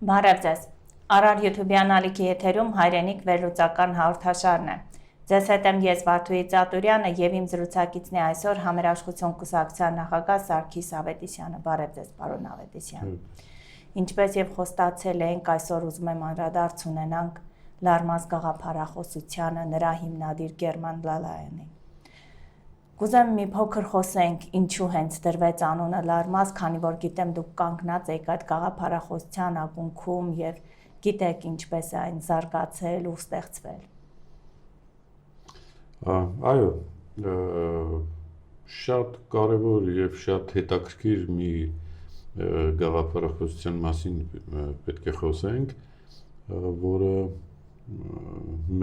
Բարև ձեզ։ Արար YouTube-յան ալիքի եթերում հայրենիք վերլուծական հաղորդաշարն է։ Ձեզ հետ եմ ես Վարդուհի Ծատուրյանը եւ իմ զրուցակիցն է այսօր Համերաշխություն կուսակցության նախագահ Սարգիս Ավետիսյանը։ Բարև ձեզ, պարոն Ավետիսյան։ Ինչպես եւ խոստացել ենք, այսօր ուզում եմ անդրադարձ ունենանք Լարմազ գաղափարախոսությանը, նրա հիմնադիր Գերման Լալայանին։ Կուզեմ մի փոքր խոսենք, ինչու հենց դրվեց անունը Լարմազ, քանի որ գիտեմ դուք կանգնած եք այդ գաղափարախոսության ակունքում եւ գիտեք ինչպես է այն զարգացել ու ստեղծվել։ Այո, շատ կարևոր եւ շատ հետաքրքիր մի գաղափարախոսության մասին պետք է խոսենք, որը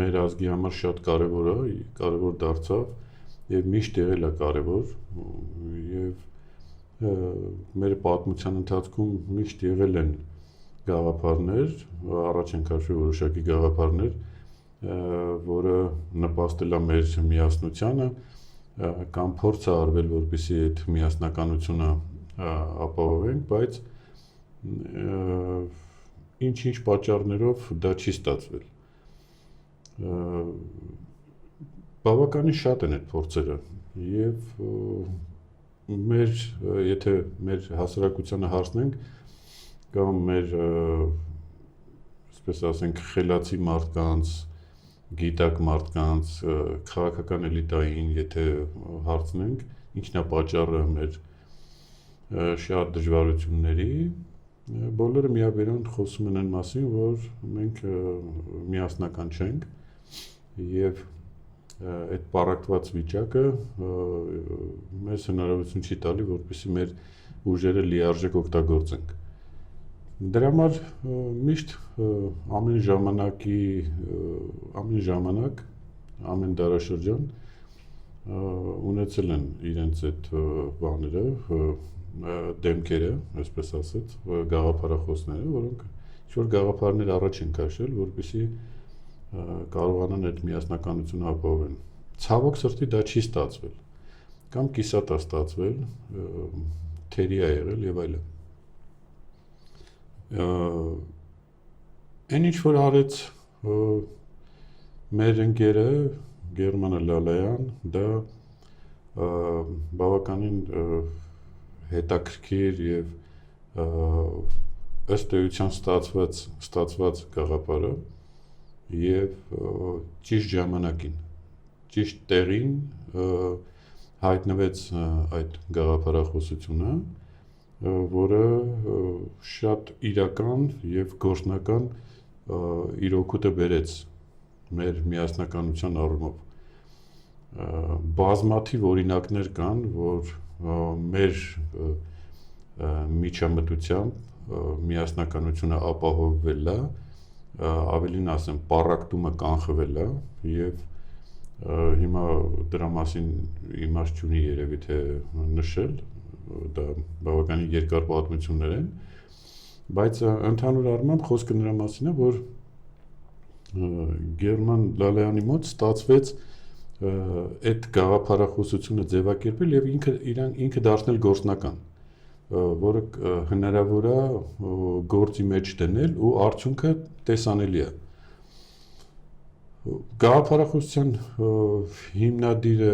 մեր ազգի համար շատ կարևոր դարձավ եւ միշտ եղել է կարևոր եւ մեր պատմության ընթացքում միշտ եղել են գաղափարներ, առաջ են քաշվել որոշակի գաղափարներ, որը նպաստել է մեր միասնությանը կամ փորձ է արվել, որպեսզի այդ միասնականությունը ապահովենք, բայց ինչ-ինչ պատճառներով դա չի ստացվել։ Բավականին շատ են այդ փորձերը եւ եթե մեր հասարակությանը հարցնենք կամ մեր այսպես ասենք խելացի մարդկանց, գիտակ մարդկանց, քաղաքական էլիտային եթե հարցնենք, ինչն է պատճառը մեր շատ դժվարությունների, բոլորը միաբերան խոսում են այն մասին, որ մենք միասնական չենք եւ այդ պարակտված վիճակը մեզ հնարավորություն չի տալի, որպեսզի մեր ուժերը լիարժեք օգտագործենք։ Դրա համար միշտ ամեն ժամանակ, ամեն դարաշրջան ունեցել են իրենց այդ բաները, դեմքերը, այսպես ասած, գաղափարախոսները, որոնք ինչ-որ գաղափարներ առաջ են քաշել, որպեսզի կարողանան այդ միասնականությունը ապահովեն։ Ցավոք սրտի դա չի ստացվել, կամ կիսատ է ստացվել, թերի է եղել եւ այլն։ Այն ինչ որ արեց մեր ընկերը Գերման Լալայան, դա բավականին հետաքրքիր եւ ըստ էության ստացված գաղափարը եւ ճիշտ ժամանակին, ճիշտ տեղին հայտնվեց այդ գաղափարախոսությունը, որը շատ իրական եւ գործնական իր օգուտը բերեց մեր միասնականության առումով։ Բազմաթիվ օրինակներ կան, որ մեր միջամտությամբ միասնականությունը ապահովվել է, ավելին ասեմ, պառակտումը կանխվել է եւ հիմա դրա մասին իմաստ չունի երևի թե նշել, դա բավականին երկար պատմություններ են, բայց ընդհանուր առմամբ խոսքը նրա մասին է, որ Գերման Լալայանի մոտ ստացվեց այդ գաղափարախոսությունը ձևակերպել եւ ինքը դարձնել գործնական, որը հնարավոր է գործի մեջ դնել ու արդյունքը տեսանելի է։ Գաղափարախոսության հիմնադիրը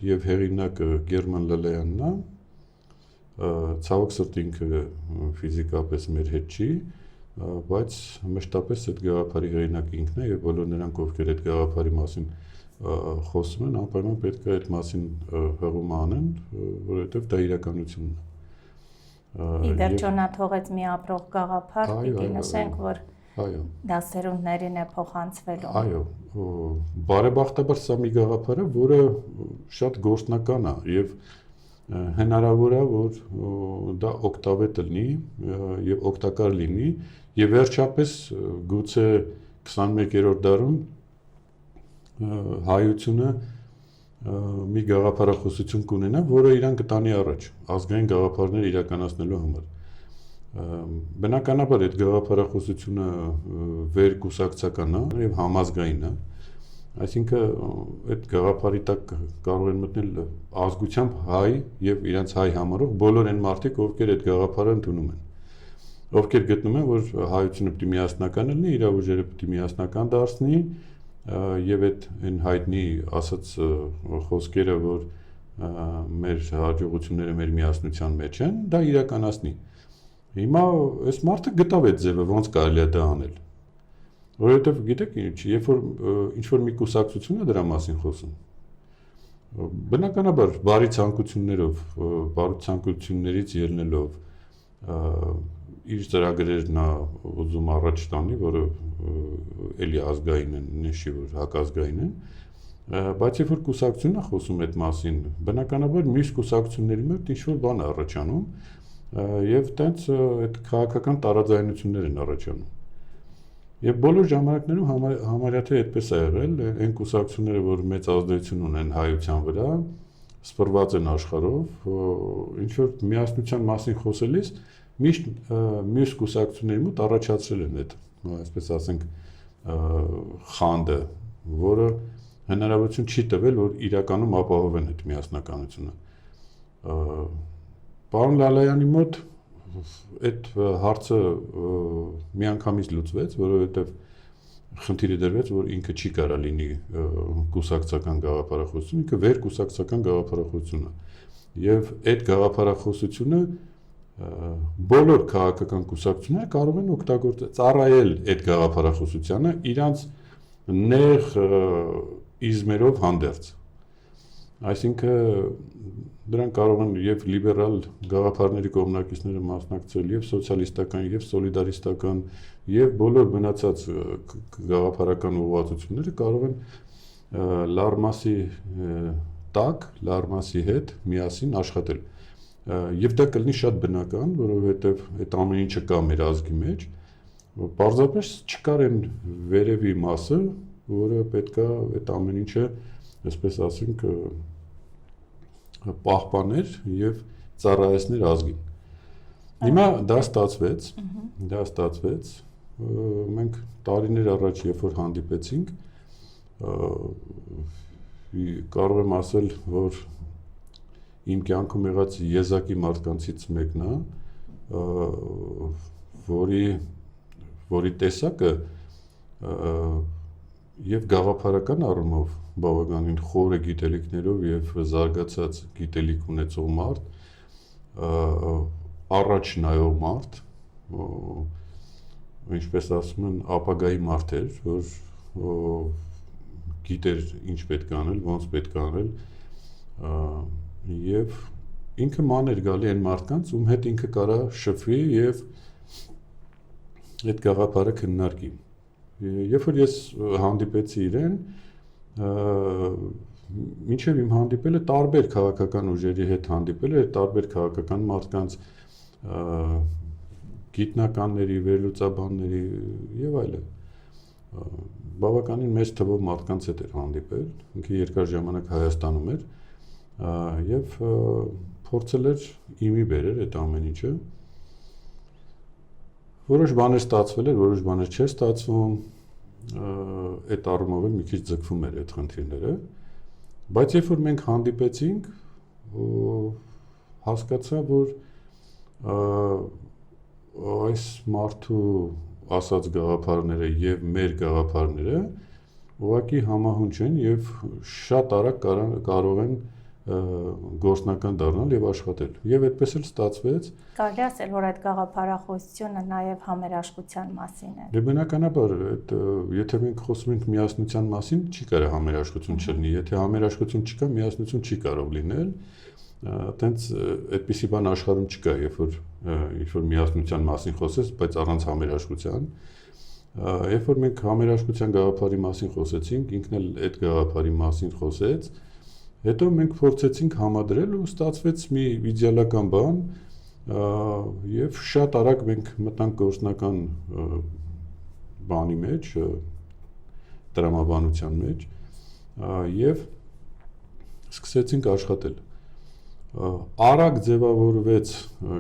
եւ հեղինակը Գերման Լալայանն է, ցավոք սրտի ինքը ֆիզիկապես մեր հետ չի, բայց մշտապես այդ գաղափարի հեղինակը ինքն է եւ բոլոր նրանք, ովքեր այդ գաղափարի մասին խոսում են, անպայման պետք է այդ մասին հղում անեն, որովհետեւ դա իրականությունն է։ Իդեպ նա թողեց մի ապրող գաղափար, պիտի նշենք, որ դասերունդներին է փոխանցվելու։ Այո, բարեբախտաբար սա մի գաղափար է, որը շատ գործնական է եւ հնարավոր է, որ դա օգտավետ լինի եւ օգտակար լինի եւ վերջապես գուցե 21-րդ դարում հայությունը մի գաղափարախոսություն կունենա, որը իրան կտանի առաջ ազգային գաղափարներ իրականացնելու համար։ Բնականաբար այդ գաղափարախոսությունը վերկուսակցական է եւ համազգային է, այսինքն այդ գաղափարի տակ կարող են մտնել ազգությամբ հայ եւ իրենց հայ համարող բոլոր այն մարդիկ, ովքեր այդ գաղափարը ընդունում են։ ովքեր գտնում են, որ հայությունը պետք է միասնական լինի, իր ուժերը պետք է միասնական դարձնի, եւ այն հայտնի ասած խոսքերը, որ մեր հաջողությունները մեր միասնության մեջ են, դա իրականացնի։ Հիմա այս մարդը գտավ այդ ձևը, ոնց կարելի է դա անել։ Որովհետեւ գիտեք ինչ, երբ որ ինչ որ մի կուսակցություն է դրա մասին խոսում, բնականաբար բարի ցանկություններով, բարի ցանկություններից ելնելով իր ծրագրերն է ուզում առաջ տանի, որը էլի ազգային են, նշի որ հակազգային են, բայց երբ որ կուսակցությունն է խոսում այդ մասին, բնականաբար մյուս կուսակցությունների մոտ ինչ-որ բան է առաջանում եւ տենց այդ քաղաքական տարաձայնություններ են առաջանում։ Եվ բոլոր ժամանակներում համարյա թե այդպես է եղել, այն կուսակցությունները, որ մեծ ազդեցություն ունեն հայության վրա, սփռված են աշխարհով, ինչ որ միասնության մասին խոսելիս միշտ մյուս կուսակցությունների մոտ առաջացրել են այդ, այսպես ասենք, խանդը, որը հնարավորություն չի տվել, որ իրականում ապահովեն այդ միասնականությունը։ Պարոն Լալայանի մոտ այդ հարցը միանգամից լուծվեց, որովհետև խնդիրը դրվեց, որ ինքը չի կարա լինի կուսակցական գաղափարախոսություն, ինքը վեր կուսակցական գաղափարախոսություն է։ Եվ այդ գաղափարախոսությունը բոլոր քաղաքական կուսակցությունները կարող են օգտագործել, ծառայել այդ գաղափարախոսությանը իրանց նեղ իզմերով հանդերձ։ Այսինքն դրան կարող են եւ լիբերալ գաղափարների կողմնակիցները մասնակցել, եւ սոցիալիստական, եւ սոլիդարիստական, եւ բոլոր մնացած գաղափարական ուղղվածությունները կարող են Լարմասի տակ, Լարմասի հետ միասին աշխատել։ Եվ դա կլինի շատ բնական, որովհետեւ այդ ամեն ինչը կա մեր ազգի մեջ, պարզապես չկար այն վերևի մասը, որը պետքա այդ ամեն ինչը, այսպես ասենք, պահպաներ եւ ծառայեցներ ազգին։ Հիմա դա ստացվեց, մենք տարիներ առաջ երբ որ հանդիպեցինք, կարող եմ ասել, որ իմ կյանքում եղած եզակի մարդկանցից մեկն է, որի տեսակը եւ գաղափարական առումով բավականին խորը գիտելիքներով եւ զարգացած գիտելիք ունեցող մարդ, առաջ նայող մարդ, ինչպես ասում են, ապագայի մարդ էր, որ գիտեր ինչ պետք է անել, ոնց պետք է անել, եւ ինքը ման էր գալի այն մարդկանց, ում հետ ինքը կարա շփվի եւ այդ գաղափարը քննարկի։ Երբ որ ես հանդիպեցի իրեն, մինչև իմ հանդիպելը տարբեր քաղաքական ուժերի հետ հանդիպել էր, տարբեր քաղաքական մարդկանց, գիտնականների, վերլուծաբանների եւ այլն։ Բավականին մեծ թվով մարդկանց հետ էր հանդիպել, ինքը երկար ժամանակ Հայաստանում էր եւ փորձել էր իմի բերել այդ ամեն ինչը։ Որոշ բաներ ստացվել էր, որոշ բաներ չէր ստացվում, այդ առումով մի քիչ ձգվում էր այդ խնդիրները, բայց երբ որ մենք հանդիպեցինք, հասկացա, որ այս մարդու ասած գաղափարները եւ մեր գաղափարները ուղղակի համահունչ են եւ շատ արագ կարող են գործնական դառնալ եւ աշխատել։ Եվ այդպես էլ ստացվեց։ Կարելի ասել, որ այդ գաղափարախոսությունը նաեւ համերաշխության մասին է։ Դե բնականաբար, եթե մենք խոսում ենք միասնության մասին, չի կարող համերաշխություն չլինի։ Եթե համերաշխություն չկա, միասնություն չի կարող լինել։ Այտենց այդպիսի բան աշխարհում չկա, երբ որ ինչ-որ միասնության մասին խոսես, բայց առանց համերաշխության։ Երբ որ մենք համերաշխության գաղափարի մասին խոսեցինք, ինքն էլ այդ գաղափարի մասին խոսեց, հետո մենք փորձեցինք համադրել ու ստացվեց մի իդեալական բան, եւ շատ արագ մենք մտանք գործնական բանի մեջ, տրամաբանության մեջ, եւ սկսեցինք աշխատել։ Արագ ձևավորվեց,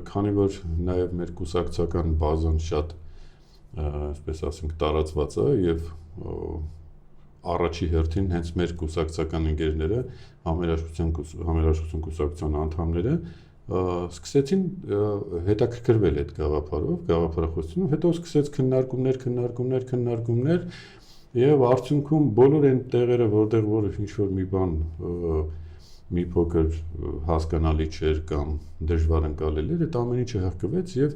քանի որ նաեւ մեր կուսակցական բազան շատ, այսպես ասենք, տարածված է եւ առաջի հերթին հենց մեր կուսակցական ընկերները, համերաշխություն կուսակցության անդամները սկսեցին հետաքրքրվել այդ գաղափարով, գաղափարախոսությունով, հետո սկսեց քննարկումներ եւ արդյունքում բոլոր այն տեղերը, որտեղ որ ինչ-որ մի բան մի փոքր հասկանալի չէր կամ դժվար ընկալել էր, այդ ամեն ինչը հղկվեց եւ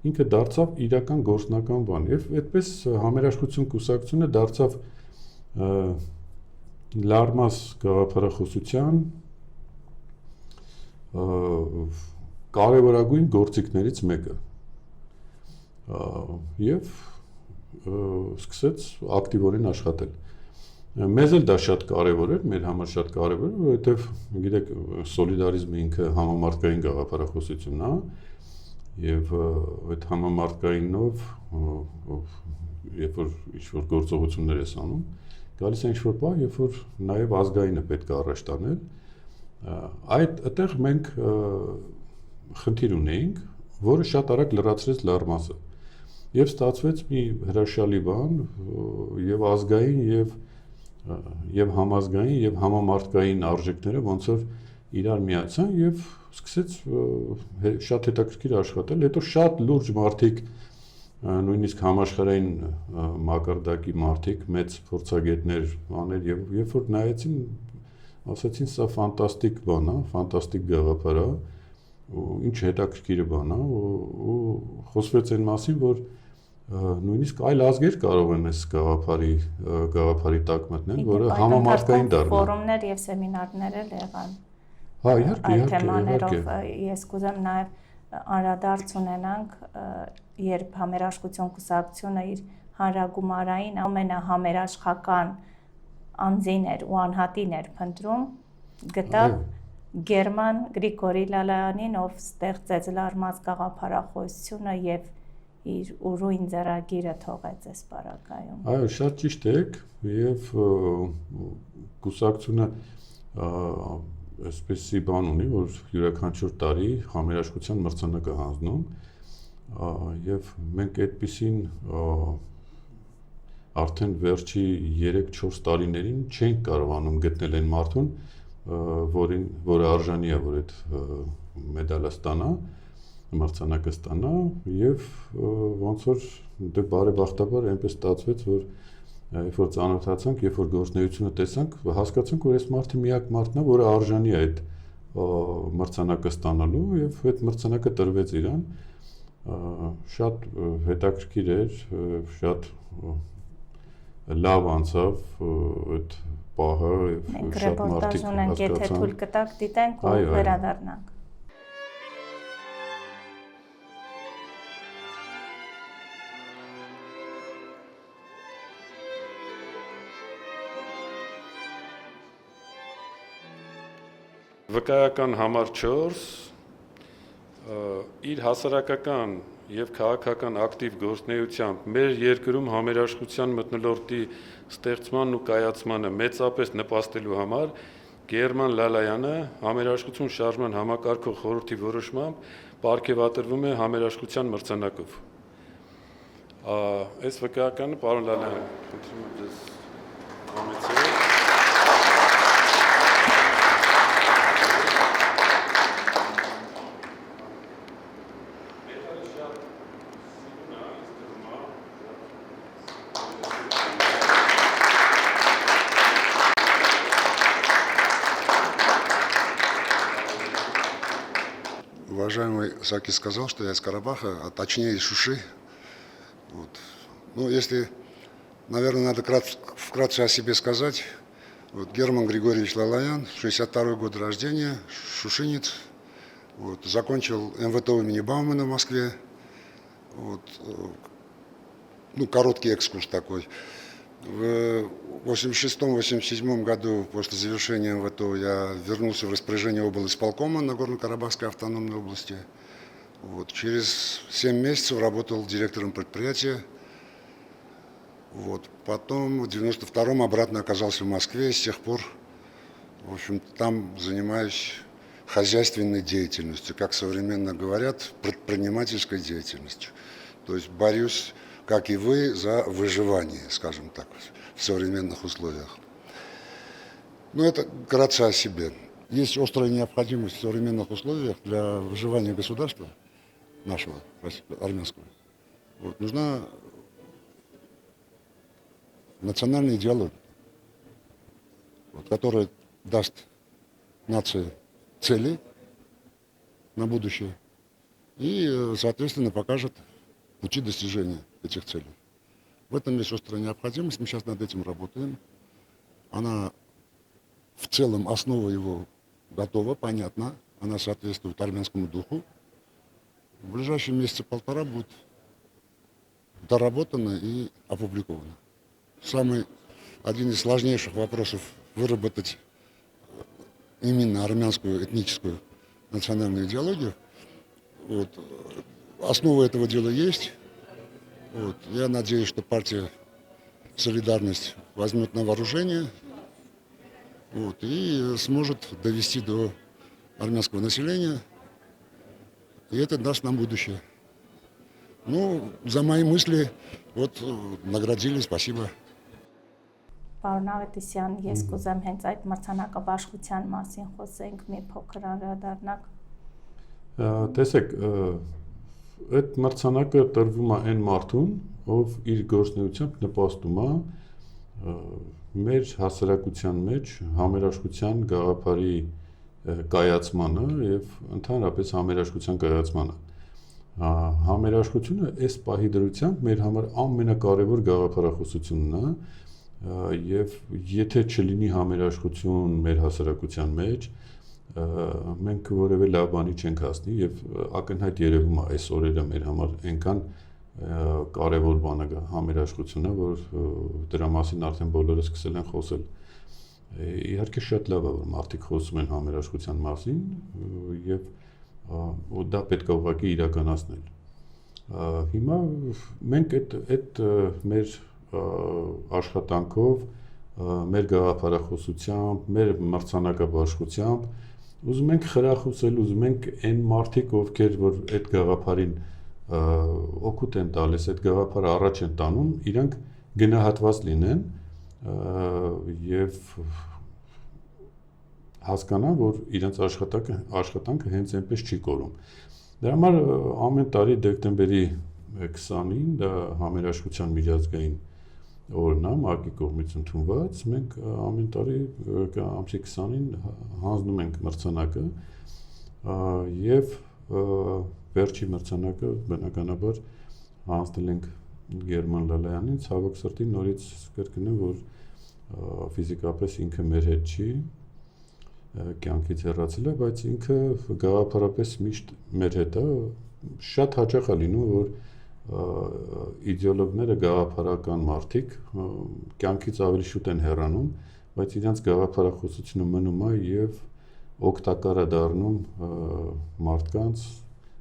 ինքը դարձավ իրական գործնական բան եւ այդպես համերաշխություն կուսակցությունը դարձավ լարմաս գաղափարախոսության կարևորագույն գործիքներից մեկը եւ սկսեց ակտիվորեն աշխատել։ Մեզ էլ դա շատ կարևոր էր, մեր համար շատ կարևոր էր, որովհետեւ գիտեք, սոլիդարիզմը ինքը համամարտկային գաղափարախոսությունն է եւ այդ համամարտկայինով երբ որ ինչ-որ գործողություններ ես անում, գալիս է ինչ-որ բան, երբ որ նաեւ ազգայինը պետք է առաջ տանել, այդտեղ մենք խնդիր ունեինք, որը շատ արագ լրացրեց լարմասը եւ ստացվեց մի հրաշալի բան եւ ազգային եւ համազգային եւ համամարտկային արժեքները ոնց որ իրար միացան եւ սկսեց շատ հետաքրքիր աշխատել, հետո շատ լուրջ մարդիկ նույնիսկ համաշխարհային մակարդակի մարդիկ, մեծ փորձագետներ, բաներ եւ երբ որ նայեցին, ասացին սա ֆանտաստիկ բան է, ֆանտաստիկ գաղափար է, ինչ հետաքրքիր բան է ու խոսվեց այն մասին, որ նույնիսկ այլ ազգեր կարող են այս գաղափարի տակ մտնել, որը համամարտկային դառնա։ Ֆորումներ եւ սեմինարներ էլ եղան։ Հա, իհարկե, Այդ թեմաներով ես կուզեմ նաեւ անդրադարձ ունենանք, երբ համերաշխություն կուսակցությունը իր հանրագումարային ամենահամերաշխական անձին էր ու անհատին էր փնտրում, գտավ Գերման Գրիգորի Լալայանին, ով ստեղծեց լարմաս գաղափարախոսությունը եւ իր ուրույն ձեռագիրը թողեց այս պարագայում։ Այո, շատ ճիշտ եք եւ կուսակցությունը այսպեսի բան ունի, որ յուրաքանչյուր տարի համերաշխության մրցանակ է հանձնում եւ մենք այդպիսին արդեն վերջի 3-4 տարիներին չենք կարողանում գտնել այն մարդուն, որը արժանի է, որ այդ մեդալը ստանա, մրցանակը ստանա եւ ոնց որ դե բարեբախտաբար այնպես ստացվեց, որ երբ որ ծանոթացանք, երբ որ գործունեությունը տեսանք, հասկացանք, որ այս մարդը միակ մարդն է, որը արժանի է այդ մրցանակը ստանալու եւ այդ մրցանակը տրվեց իրան։ Շատ հետաքրքիր էր, շատ լավ անցավ այդ պահը եւ շատ մարդիկ հասկացան։ Եթե թույլ կտաք, դիտենք ու վերադառնանք։ Վկայական համար 4 իր հասարակական եւ քաղաքական ակտիվ գործունեությամբ մեր երկրում համերաշխության մթնոլորտի ստեղծման ու կայացմանը մեծապես նպաստելու համար Գերման Լալայանը համերաշխություն շարժման համակարգող խորհրդի որոշմամբ պարգևատրվում է համերաշխության մրցանակով։ Այս վկայականը, պարոն Լալայան, խնդրում եմ ձեզ համեցեք։ Уважаемый Саки сказал, что я из Карабаха, а точнее из Шуши. Вот. Ну, если, наверное, надо вкратце о себе сказать. Вот, Герман Григорьевич Лалаян, 62-й год рождения, шушинец. Вот, закончил МВТУ имени Баумана в Москве. Вот, ну, короткий экскурс такой. В 86-87 году после завершения МВТУ я вернулся в распоряжение облисполкома Нагорно-Карабахской автономной области. Вот. Через 7 месяцев работал директором предприятия. Вот. Потом в 92-м обратно оказался в Москве и с тех пор, в общем, там занимаюсь хозяйственной деятельностью, как современно говорят, предпринимательской деятельностью. То есть борюсь, как и вы, за выживание, скажем так, в современных условиях. Ну, это вкратце о себе. есть острая необходимость в современных условиях для выживания государства нашего, армянского. Вот, нужна национальная идеология, вот, которая даст нации цели на будущее и, соответственно, покажет пути достижения этих целей. В этом есть острая необходимость, мы сейчас над этим работаем. Она в целом, основа его готова, понятна, она соответствует армянскому духу. В ближайшие месяца полтора будет доработана и опубликована. Один из сложнейших вопросов выработать именно армянскую этническую национальную идеологию. Вот. Основа этого дела есть. Вот. Я надеюсь, что партия «Солидарность» возьмет на вооружение, вот, и сможет довести до армянского населения, и это даст нам будущее. Ну, за мои мысли вот наградили, спасибо. Պարոն Ավետիսյան, ես կուզեմ հենց այդ մրցանակաբաշխության մասին խոսենք, մի փոքր անդրադառնանք։ Տեսեք, այդ մրցանակը տրվում է այն մարդուն, ով իր գործունեությամբ նպաստում է մեր հասարակության մեջ համերաշխության գաղափարի կայացմանը եւ ընդհանրապես համերաշխության կայացմանը։ Համերաշխությունը այս պահի դրությամբ մեր համար ամենակարևոր գաղափարախոսությունն է եւ եթե չլինի համերաշխություն մեր հասարակության մեջ, մենք որևէ լավ բանի չենք հասնի եւ ակնհայտ երևում է այս օրերը մեր համար այնքան կարևոր բան է համերաշխությունը, որ դրա մասին արդեն բոլորը սկսել են խոսել։ Իհարկե շատ լավ է, որ մարդիկ խոսում են համերաշխության մասին եւ դա պետք է ուղղակի իրականացնել։ Հիմա մենք այդ մեր աշխատանքով, մեր գաղափարախոսությամբ, մեր մրցանակաբաշխությամբ ուզում ենք խրախուսել, ուզում ենք այն մարդիկ, ովքեր որ այդ գաղափարին օգուտ են տալիս, այդ գաղափարը առաջ են տանում, իրանք գնահատված լինեն եւ հասկանան, որ իրենց աշխատանքը հենց այնպես չի կորում։ Դրա համար ամեն տարի դեկտեմբերի 20-ին դա համերաշխության միջազգային օրն է, ՄԱԿ-ի կողմից ընդունված, մենք ամեն տարի ամսի 20-ին հանձնում ենք մրցանակը եւ վերջի մրցանակը բնականաբար հանձնել ենք Գերման Լալայանին, ցավոք սրտի նորից կրկնեմ, որ ֆիզիկապես ինքը մեր հետ չի, կյանքից հեռացել է, բայց ինքը գաղափարապես միշտ մեր հետ է, շատ հաճախ է լինում, որ իդեոլոգները գաղափարական մարդիկ կյանքից ավելի շուտ են հեռանում, բայց իրենց գաղափարախոսությունը մնում է եւ օգտակար է դառնում մարդկանց,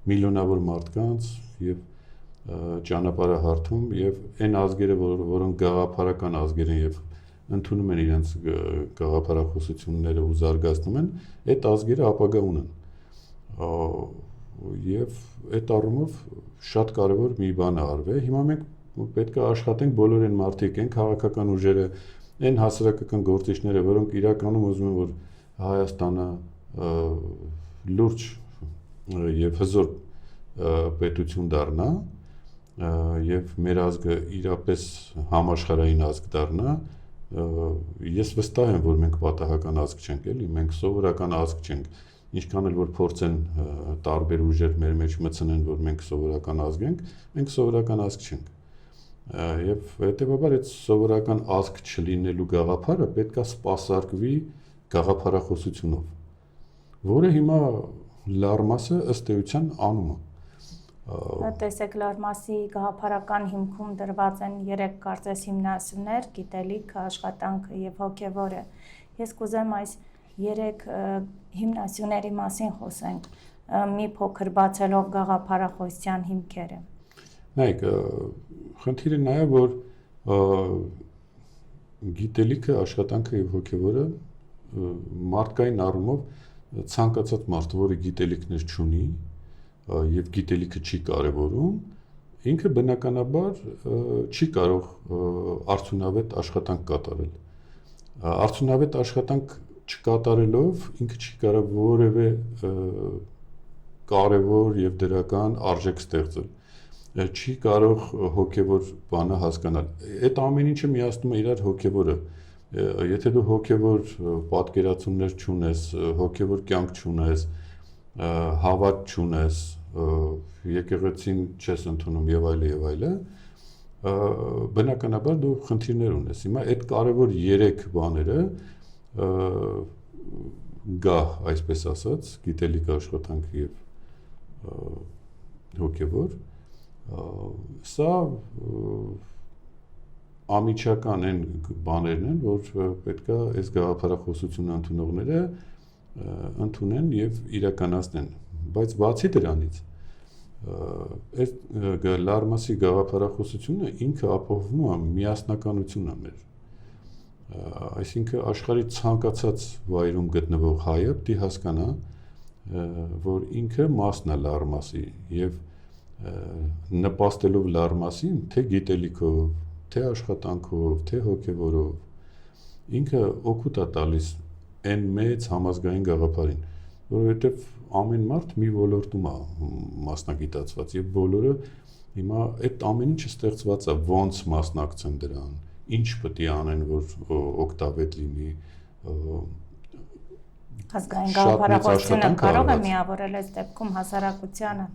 միլիոնավոր մարդկանց եւ ճանապարհը հարթում եւ այն ազգերը, որոնք գաղափարական ազգեր են եւ ընդունում են իրենց գաղափարախոսությունները ու զարգացնում են, այդ ազգերը ապագա ունեն։ Եվ այդ առումով շատ կարևոր մի բան է արվել։ Հիմա մենք պետք է աշխատենք բոլոր այն մարդիկ, այն քաղաքական ուժերը, այն հասարակական գործիչները, որոնք իրականում ուզում են, որ Հայաստանը լուրջ եւ հզոր պետություն դառնա եւ մեր ազգը իրապես համաշխարհային ազգ դառնա։ Ես վստահ եմ, որ մենք պատահական ազգ չենք, էլի, մենք սովորական ազգ չենք։ Ինչքան էլ որ փորձեն տարբեր ուժեր մեր մեջ մտցնեն, որ մենք սովորական ազգ ենք, մենք սովորական ազգ չենք։ Եվ հետեւաբար այդ սովորական ազգ չլինելու գաղափարը պետք է սպասարկվի գաղափարախոսությունով, որը հիմա Լարմասը ըստ էության անում է։ Տեսեք, Լարմասի գաղափարական հիմքում դրված են 3 կարծես հիմնասյուներ՝ գիտելիք, աշխատանքը եւ հոգեվորը։ Ես կուզեմ այս 3 հիմնասյուների մասին խոսենք, մի փոքր բացելով գաղափարախոսության հիմքերը։ Նայեք, խնդիրը նա է, որ գիտելիքը, աշխատանքը եւ հոգեվորը մարդկային առումով ցանկացած մարդ, որը գիտելիքներ չունի եւ գիտելիքը չի կարեւորում, ինքը բնականաբար չի կարող արդյունավետ աշխատանք կատարել։ Արդյունավետ աշխատանք չկատարելով ինքը չի կարող որևէ կարևոր եւ դրական արժեք ստեղծել, չի կարող հոգեվոր բանը հասկանալ։ Այդ ամեն ինչը միացնում է իրար հոգեվորը։ Եթե դու հոգեվոր պատկերացումներ չունես, հոգեվոր կյանք չունես, հավատ չունես, եկեղեցին չես ընդունում եւ այլը, բնականաբար դու խնդիրներ ունես։ Հիմա այդ կարևոր 3 բաները գա, այսպես ասած, գիտելիք աշխատանք եւ հոգեվոր, սա ամիջական են բաներն են, որ պետքա այս գաղափարախոսությունը ընդունողները ընդունեն եւ իրականացնեն, բայց բացի դրանից այս լարմասի գաղափարախոսությունը ինքը ապահովում է միասնականությունը մեր, այսինքն աշխարհի ցանկացած վայրում գտնվող հայը պետք է հասկանա, որ ինքը մասն է լարմասի եւ նպաստելով լարմասին, թե գիտելիքով, թե աշխատանքով, թե հոգեվորով, ինքը օգուտ է տալիս այն մեծ համազգային գաղափարին, որովհետեւ ամեն մարդ մի ոլորտում է մասնագիտացված եւ բոլորը հիմա այդ ամեն ինչը ստեղծված է ոնց մասնակցեն դրան, ինչ պետք է անեն, որ օգտավետ լինի, ազգային գաղափարախոսությունը կարող է միավորել այս դեպքում հասարակությանը։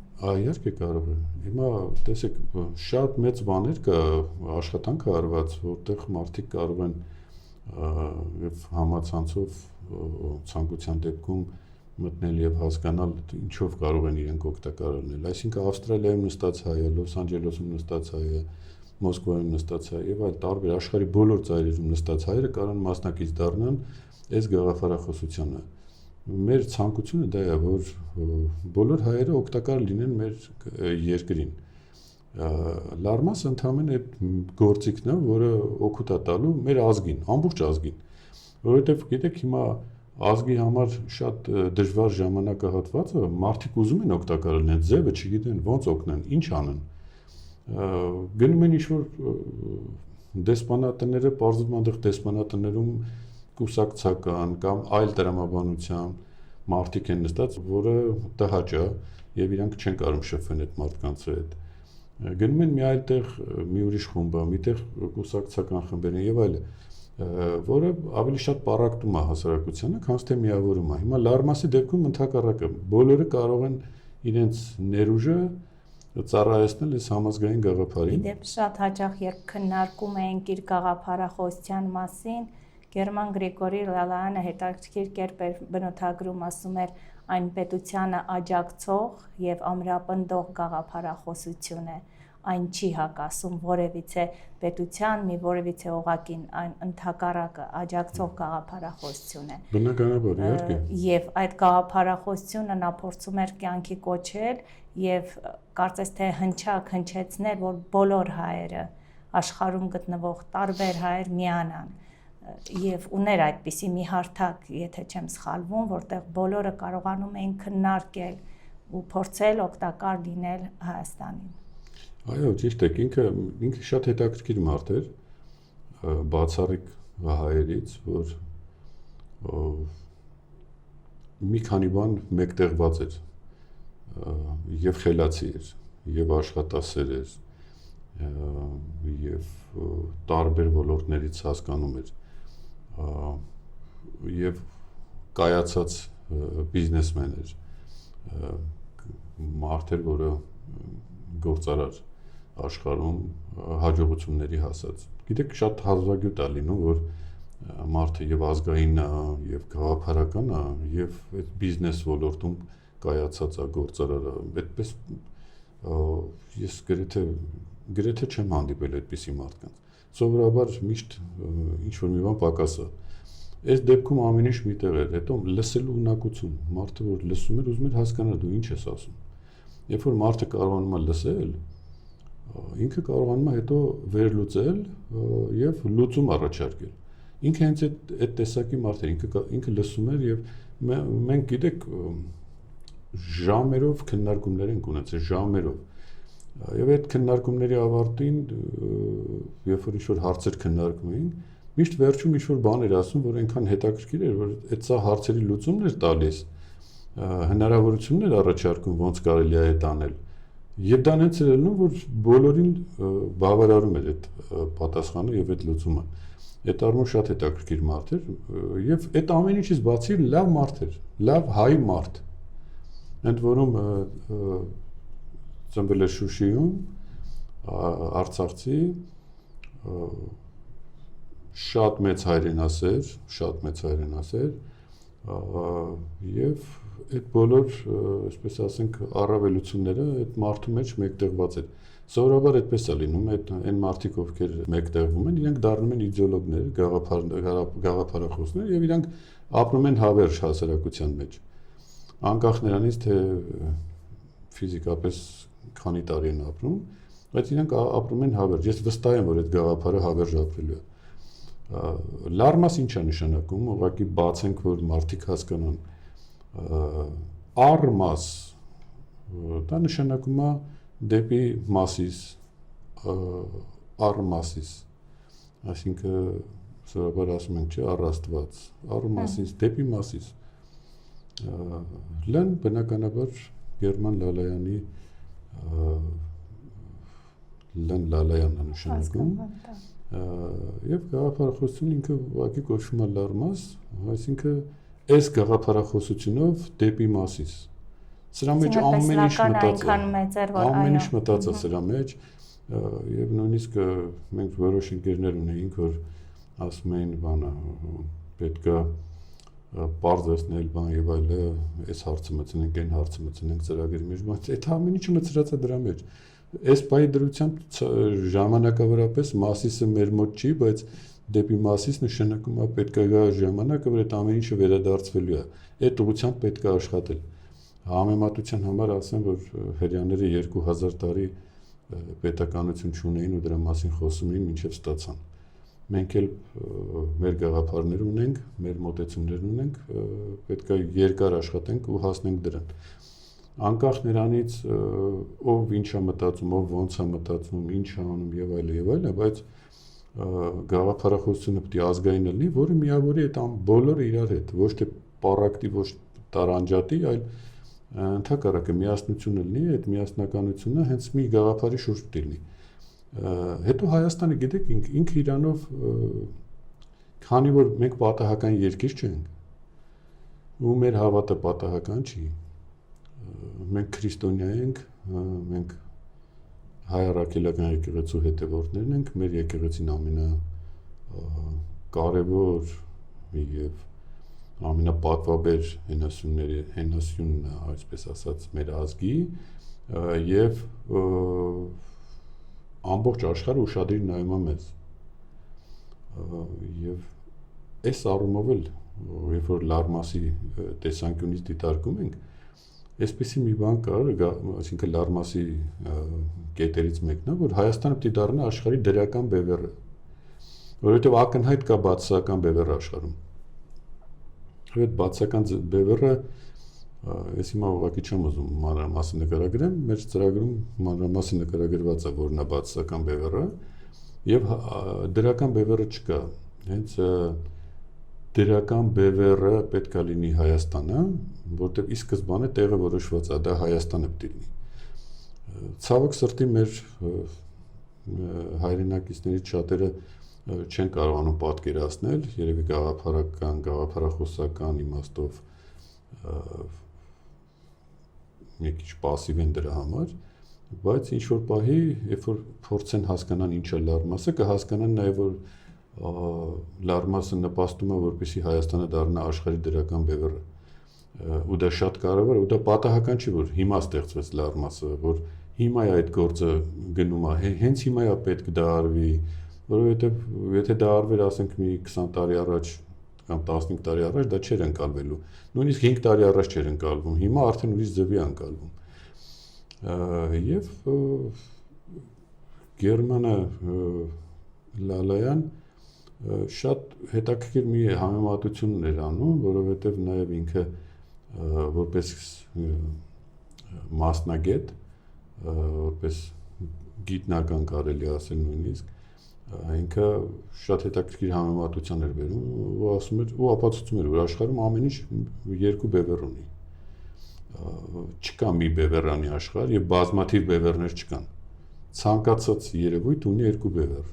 Իհարկե կարող է։ Հիմա տեսեք, շատ մեծ բաներ կա աշխատանքը արված, որտեղ մարդիկ կարող են եւ համացանցով ցանկության դեպքում մտնել եւ հասկանալ ինչով կարող են իրենք օգտակար լինել։ Այսինքն Ավստրալիայում նստած հայը, Լոս Անջելեսում նստած հայը, Մոսկվայում նստած հայը եւ այլ տարբեր աշխարհի բոլոր ծայրերում նստած հայերը կարող են մասնակից դառնան այս գաղափարախոսությանը։ Մեր ցանկությունը դա է, որ բոլոր հայերը օգտակար լինեն մեր երկրին։ Լարմասը ընդհանրապես այդ գործիքն է, որը օգուտ է տալու մեր ազգին, ամբողջ ազգին, որովհետեւ գիտեք հիմա ազգի համար շատ դժվար ժամանակահատվածը մարդիկ ուզում են օգտակար լինեն, ձևը չգիտեն ոնց օգնեն, ինչ անեն։ Գնում են ինչ-որ դեսպանատները, բարձր այնտեղ դեսպանատներում կուսակցական կամ այլ տրամաբանության մարդիկ են նստած, որը տհաճ է եւ իրանք չեն կարող շփվել այդ մարդկանց հետ։ Գնում են մի այլ տեղ, մի ուրիշ խումբ, միտեղ կուսակցական խմբեր են եւ այլը, որը ավելի շատ պարակտում է հասարակությանը, քան թե միավորում է։ Հիմա լարմասի դեպքում ընդհակառակը բոլորը կարող են իրենց ներուժը ծառայեցնել այս համազգային գաղափարին։ Իդեպ շատ հաճախ երբ քննարկում ենք իր գաղափարախոսության մասին, Գերման Գրիգորի Լալայանը հետաքրքիր կերպ էր բնութագրում, ասում էր այն պետությանը աջակցող եւ ամրապնդող գաղափարախոսություն է, այն չի հակասում որևիցե պետության, մի որևիցե օղակին, այն ընդհակառակը աջակցող գաղափարախոսություն է։ Բնականաբար, իհարկե։ Եվ այդ գաղափարախոսությունը նա փորձում էր կյանքի կոչել եւ կարծես թե հնչեցնել, որ բոլոր հայերը աշխարհում գտնվող տարբեր հայեր միանան եւ ուներ այդպիսի մի հարթակ, եթե չեմ սխալվում, որտեղ բոլորը կարողանում էին քննարկել ու փորձել օգտակար լինել Հայաստանին։ Այո, ճիշտ է, ինքը շատ հետաքրքիր մարդ էր, բացառիկ հայերից, որ մի քանի բան մեկտեղված էր եւ խելացի էր, եւ աշխատասեր էր, եւ տարբեր ոլորտներից հասկանում էր եւ կայացած բիզնեսմեն էր, մարդ էր, որը գործարար աշխարհում հաջողությունների հասած։ Գիտեք, շատ հազվագյուտ է լինում, որ մարդը եւ ազգային է, եւ գաղափարական է, եւ այդ բիզնես ոլորտում կայացած է, գործարար է։ Այդպես ես գրեթե չեմ հանդիպել այդպիսի մարդկանց։ Սովորաբար միշտ ինչ-որ մի բան պակաս է։ Այս դեպքում ամեն ինչ միտեղ էր, հետո լսելու ունակություն, մարդը որ լսում էր, ուզում էր հասկանալ դու ինչ ես ասում։ Երբ որ մարդը կարողանում է լսել, ինքը կարողանում է հետո վերլուծել եւ լուծում առաջարկել։ Ինքը հենց այդ տեսակի մարդ էր, ինքը լսում էր եւ մենք գիտեք ժամերով քննարկումներ ենք ունեցել, ժամերով։ Եվ այդ քննարկումների ավարտին, երբ որ ինչ-որ հարցեր քննարկում էինք, Միշտ վերջում ինչ-որ բան էր ասում, որ այնքան հետաքրքիր էր, որ այդ սա հարցերի լուծումն էր տալիս, հնարավորություններ առաջարկում ոնց կարելի է այդ անել։ Եվ դա նենց էր ելնում, որ բոլորին բավարարում էր այդ պատասխանը եւ այդ լուծումը։ Այդ առումով շատ հետաքրքիր մարդ էր եւ այդ ամեն ինչից բացի լավ մարդ էր, լավ հայ մարդ։ Ընդ որում ծնվել էր Շուշիում, Արցախցի, շատ մեծ հայրենասեր եւ այդ բոլոր, այսպես ասենք, առավելությունները այդ մարդու մեջ մեկտեղված էր։ Սովորաբար այդպես է լինում, այն մարդիկ, ովքեր մեկտեղվում են, իրենք դառնում են իդեոլոգներ, գաղափարախոսներ եւ իրանք ապրում են հավերժ հասարակության մեջ։ Անկախ նրանից, թե ֆիզիկապես քանի տարի են ապրում, բայց իրանք ապրում են հավերժ։ Ես վստահ եմ, որ այդ գաղափարը հավերժ ապրելու է։ Լարմաս ինչ է նշանակում, ուղղակի բացենք, որ մարդիկ հասկանան։ Արմաս դա նշանակում է դեպի մասիս, արմասիս, այսինքն սովորաբար ասում ենք, չէ, առաստված, արմասիս, դեպի մասիս։ Լեն բնականաբար Գերման Լալայանի Լեն Լալայանն է նշանակում։ Եվ գաղափարախոսությունը ինքը ուղղակի կոչվում է լարմաս, այսինքն այս գաղափարախոսությունով դեպի մասիս։ Սրա մեջ ամեն ինչ մտած է սրա մեջ, եւ նույնիսկ մենք որոշ ընկերներ ունեինք, որ ասում էին, բանը պետք է պարզեցնել բան եւ այլը, այս հարցը մտցնենք, այն հարցը մտցնենք ծրագրի մեջ, բայց այդ ամեն ինչը մտցրած է դրա մեջ։ Այս բայ դրությամբ ժամանակավորապես մասիսը մեր մոտ չի, բայց դեպի մասիս նշանակում է պետք է գա ժամանակը, որ այդ ամեն ինչը վերադարձվելու է։ Այդ ուղղությամբ պետք է աշխատել։ Համեմատության համար ասեմ, որ հрьяաները 2000 տարի պետականություն չունեին ու դրա մասին խոսում էին, մինչև ստացան։ Մենք էլ մեր գաղափարներ ունենք, մեր մոտեցումներ ունենք, պետք է երկար աշխատենք ու հասնենք դրան։ Անկախ նրանից ով ինչ է մտածում, ով ոնց է մտածում, ինչ է անում եւ այլը, բայց գաղափարախոսությունը պետք է ազգային լինի, որը միավորի այդ բոլորը իրար հետ, ոչ թե պարակտի, ոչ տարանջատի, այլ ընդհակառակը միասնությունը լինի, այդ միասնականությունը հենց մի գաղափարի շուրջ պետք է լինի։ Հետո Հայաստանը, գիտեք, ինքը իրանով, քանի որ մենք պատահական երկիր չենք, ու մեր հավատը պատահական չի, մենք քրիստոնյա ենք, մենք հայ առաքելական եկեղեցու հետևորդներն ենք, մեր եկեղեցին ամենակարևոր եւ ամենապատվաբեր հենասյունն է, այսպես ասած, մեր ազգի եւ ամբողջ աշխարհը ուշադիր նայում է մեզ։ Եվ այս առումով էլ, երբ որ լարմասի տեսանկյունից դիտարկում ենք, այսպեսի մի բան կար, այսինքն լարմասի կետերից մեկն է, որ Հայաստանը պետք է դառնա աշխարհի դրական բևեռը, որովհետև ակնհայտ կա բացասական բևեռ աշխարհում։ Այդ բացասական բևեռը ես հիմա ուղղակի չեմ ուզում մանրամասն նկարագրեմ, մեր ծրագրում մանրամասն նկարագրված է, որն է բացասական բևեռը, եւ դրական բևեռը չկա։ Հենց դրական բևեռը պետք է լինի Հայաստանը, որտեղ ի սկզբանե տեղը որոշված է, դա Հայաստանը պետք է լինի։ Ցավոք սրտի մեր հայրենակիցներից շատերը չեն կարողանում պատկերացնել, երևի գաղափարական, գաղափարախոսական իմաստով մի քիչ пассив են դրա համար, բայց ինչ որ պահի, երբ որ փորձեն հասկանան ինչ է լարմասը, կհասկանան նաև որ լարմասը նպաստում է, որպեսզի Հայաստանը դառնա աշխարհի դրական բևեռը։ Ու դա շատ կարևոր է, ու դա պատահական չի, որ հիմա ստեղծվեց լարմասը, որ հիմա է այդ գործը գնում է, հենց հիմա է պետք դա արվի, որովհետև եթե դա արվեր, ասենք մի 20 տարի առաջ կամ 15 տարի առաջ դա չէր ընկալվելու։ Նույնիսկ 5 տարի առաջ չէր ընկալվում։ Հիմա արդեն ուրիշ ձևի է ընկալվում։ Եվ Գերմանը Լալայան շատ հետաքրքիր մի համեմատություն էր անում, որովհետև նաև ինքը որպես մասնագետ, որպես գիտնական կարելի ասել նույնիսկ, ինքը շատ հետաքրքիր համեմատության էր բերում ու ասում էր ու ապացուցում էր, որ աշխարհում ամեն ինչ երկու բևեռ ունի։ Չկա մի բևեռանի աշխարհ եւ բազմաթիվ բևեռներ չկան։ Ցանկացած երևույթ ունի երկու բևեռ։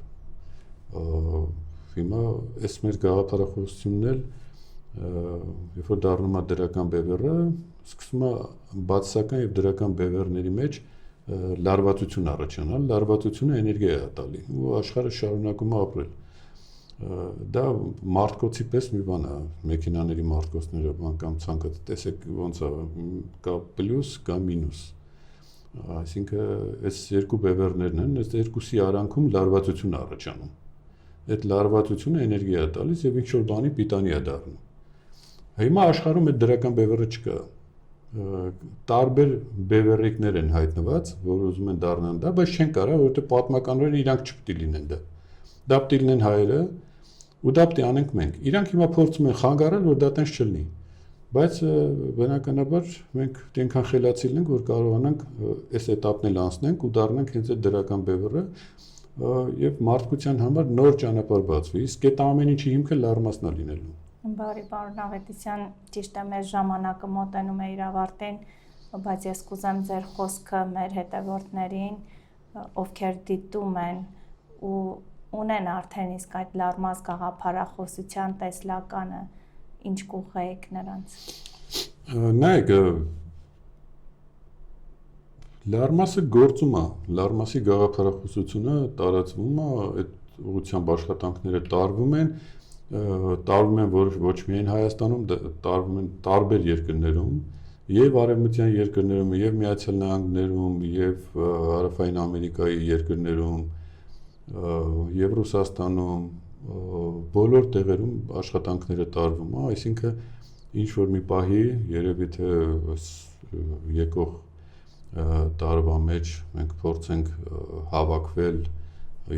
Հիմա այս մեր գաղափարախոսությունն էլ երբ որ դառնում է դրական բևեռը, սկսում է բացասական եւ դրական բևեռների մեջ լարվածություն առաջանալ, լարվածությունը էներգիա է տալի ու աշխարհը շարունակում է ապրել։ Դա մարդկոցի պես մի բան է, մեքենաների մարդկոցները կամ ցանկացած տեսեք ոնց է, կա պլյուս, կա մինուս։ Այսինքն այս երկու բևեռներն են, այս երկուսի արանքում լարվածություն է առաջանում։ Այդ լարվածությունը էներգիա է տալիս եւ ինչ որ բանի պիտանի է դառնում։ Հիմա աշխարհում այդ դրական բևեռը չկա։ Տարբեր բևեռիկներ են հայտնված, որ ուզում են դառնան դա, բայց չեն կարող, որովհետեւ պատմականորեն իրանք չպետք է լինեն դա։ Դա պետք է լինեն հայերը, ու դա պետք է անենք մենք։ Իրանք հիմա փորձում են խանգարել, որ դա տենց չլինի։ Բայց բնականաբար մենք այնքան խելացի ենք, որ կարողանանք այս этаպն էլ անցնենք ու դառնանք հենց այդ դրական բևեռը եւ մարդկության համար նոր ճանապարհ բացվի։ Իսկ այդ ամեն ինչի հիմքը լարմասն է լինելու։ Բարի պարոն Ավետիսյան, ճիշտ է, մեր ժամանակը մոտենում է իր ավարտին, բայց ես կուզեմ ձեր խոսքը մեր հետևորդներին, ովքեր դիտում են ու ունեն արդեն իսկ այդ լարմաս գաղափարախոսության տեսլականը, ինչ կուղղեք նրանց։ Նայեք, լարմասը գործում է, լարմասի գաղափարախոսությունը տարածվում է, այդ ուղղությամբ աշխատանքները տարվում են ոչ միայն Հայաստանում, տարվում են տարբեր երկրներում, եւ արևմտյան երկրներում, եւ Միացյալ Նահանգներում, եւ Հարավային Ամերիկայի երկրներում, եւ Ռուսաստանում, բոլոր տեղերում աշխատանքները տարվում է, այսինքն ինչ որ մի պահի երևի թե եկող տարվա մեջ մենք փորձենք հավաքվել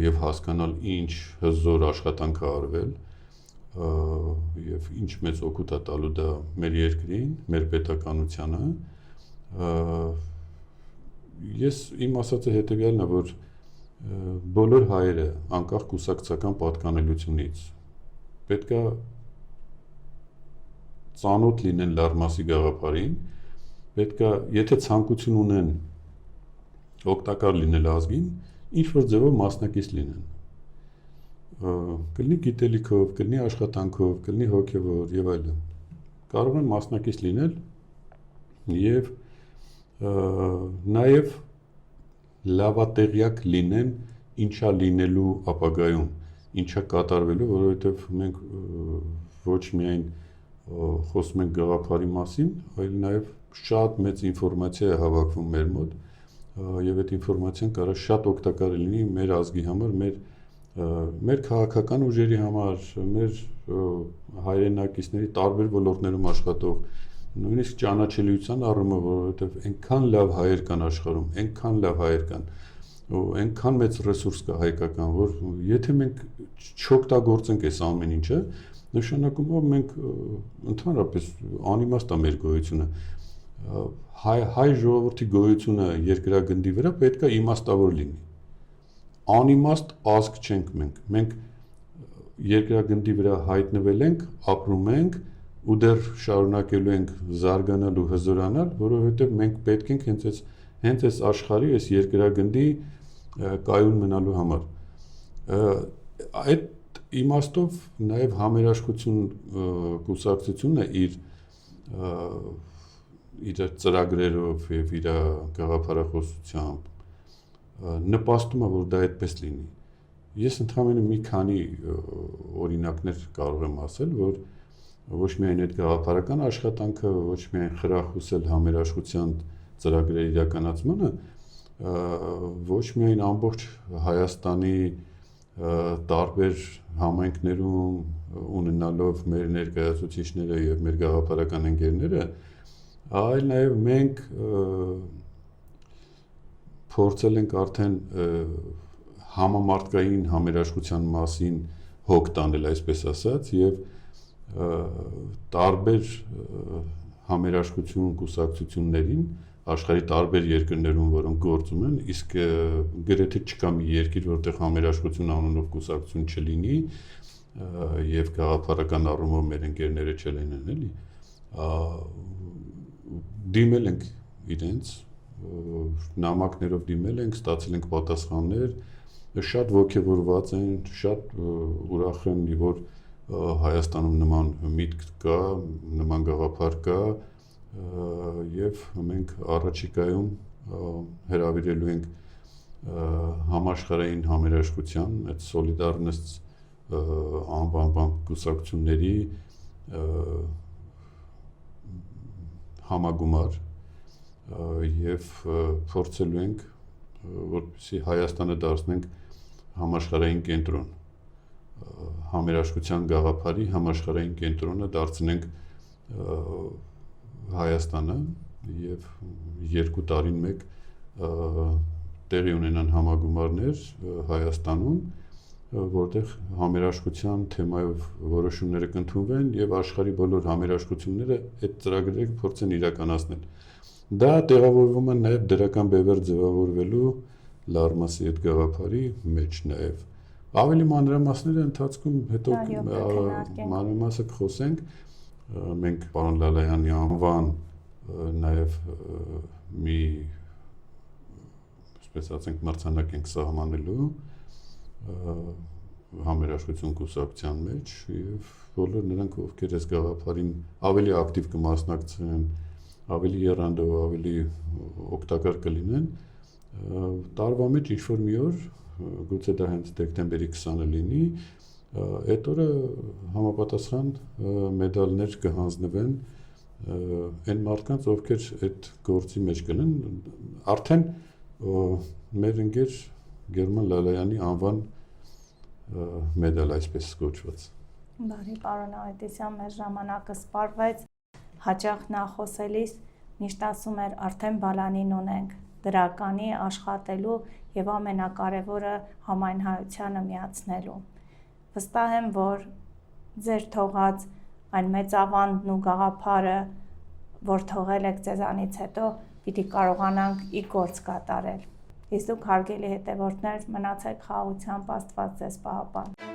եւ հասկանալ ինչ հզոր աշխատանք է արվել եւ ինչ մեծ օգուտ է տալու դա մեր երկրին, մեր պետականությանը։ Ես իմ ասածը հետեւյալն է, որ բոլոր հայերը անկախ կուսակցական պատկանելությունից պետք է ծանոթ լինեն լարմասի գաղափարին, պետք է, եթե ցանկություն ունեն օգտակար լինել ազգին, ինչ որ ձևով մասնակից լինեն։ Կլինի գիտելիքով, կլինի աշխատանքով, կլինի հոգևոր եւ այլն։ Կարող են մասնակից լինել եւ նաեւ լավատեղյակ լինեն ինչա լինելու ապագայում, ինչա կատարվելու, որովհետեւ մենք ոչ միայն խոսում ենք գաղափարի մասին, այլ նաեւ շատ մեծ ինֆորմացիա է հավաքվում մեր մոտ եւ այդ ինֆորմացիան կարող շատ օգտակար լինի մեր ազգի համար, մեր քաղաքական ուժերի համար, մեր հայրենակիցների տարբեր ոլորտներում աշխատող, նույնիսկ ճանաչելիության առումով, որովհետև այնքան լավ հայեր կան աշխարհում, այնքան լավ հայեր կան, ու այնքան մեծ ռեսուրս կա հայկական, որ եթե մենք չօգտագործենք այս ամեն ինչը, նշանակում է մենք ընդհանրապես անիմաստ է մեր գոյությունը։ Հայ ժողովրդի գոյությունը երկրագնդի վրա պետք է իմաստավոր լինի։ Անիմաստ ազգ չենք մենք։ Մենք երկրագնդի վրա հայտնվել ենք, ապրում ենք ու դեռ շարունակելու ենք զարգանալ ու հզորանալ, որովհետև մենք պետք ենք հենց այս աշխարհի, այս երկրագնդի կայուն մնալու համար։ Այդ իմաստով նաև համերաշխություն կուսակցությունը իր ծրագրերով եւ իր գաղափարախոսությամբ նպաստում է, որ դա այդպես լինի։ Ես ընդհանրապես մի քանի օրինակներ կարող եմ ասել, որ ոչ միայն այդ գաղափարական աշխատանքը, ոչ միայն խրախուսել համերաշխության ծրագրերի իրականացմանը, ոչ միայն ամբողջ Հայաստանի տարբեր համայնքներում ունենալով մեր ներկայացուցիչները եւ մեր գաղափարական ընկերները, այլ նաեւ մենք փորձել ենք արդեն համամարտկային համերաշխության մասին հոգ տանել, այսպես ասած, եւ տարբեր համերաշխություն կուսակցություններին աշխարհի տարբեր երկրներում, որոնք գործում են, իսկ գրեթե չկա մի երկիր, որտեղ համերաշխություն անունով կուսակցություն չլինի, եւ գաղափարական առումով մեր ընկերները չլինեն, էլի, դիմել ենք իրենց, նամակներով դիմել ենք, ստացել ենք պատասխաններ, շատ ոգևորված են, շատ ուրախ են, որ Հայաստանում նման միտք կա, նման գաղափար կա, եւ մենք առաջիկայում հրավիրելու ենք համաշխարհային համերաշխության, այդ Սոլիդարնեստ անվանման կուսակցությունների համագումար եւ փորձելու ենք, որպեսզի Հայաստանը դարձնենք համաշխարհային կենտրոն, համերաշխության գաղափարի համաշխարհային կենտրոնը դարձնենք Հայաստանը եւ 2 տարին մեկ տեղի ունենան համագումարներ Հայաստանում, որտեղ համերաշխության թեմայով որոշումները կընդունվեն եւ աշխարհի բոլոր համերաշխությունները այդ ծրագրերը փորձեն իրականացնել։ Դա տեղավորվում է նաեւ դրական բևեռ ձևավորվելու Լարմասի այդ գաղափարի մեջ նաեւ։ Ավելի մանրամասները ընթացքում հետո մանրամասը կխոսենք, մենք պարոն Լալայանի անվան նաև մի, այսպես ասենք, մրցանակ ենք սահմանելու համերաշխություն կուսակցության մեջ եւ բոլոր նրանք, ովքեր այս գաղափարին ավելի ակտիվ կմասնակցեն, ավելի եռանդով, ավելի օգտակար կլինեն, տարվա մեջ ինչ-որ մի օր, գուցե դա հենց դեկտեմբերի 20-ը լինի, այդ օրը համապատասխան մեդալներ կհանձնվեն այն մարդկանց, ովքեր այդ գործի մեջ կլինեն, արդեն մեր ընկեր Գերման Լալայանի անվան մեդալ այսպես կոչված։ Բարի պարոն Ավետիսյան, մեր ժամանակը սպառվեց, հաճախ նախոսելիս միշտ ասում էր արդեն բալանին ունենք, դրականի, աշխատելու եւ ամենակարևորը համայն հայությանը միացնելու։ Վստահ եմ, որ ձեր թողած այն մեծ ավանդն ու գաղափարը, որ թողել եք ձեզանից հետո, պիտի կարողանանք ի գործ կատարել։ Իսկ դուք հարգելի հետևորդներ, մնացեք խաղաղությամբ, Աստված ձեզ պահապան։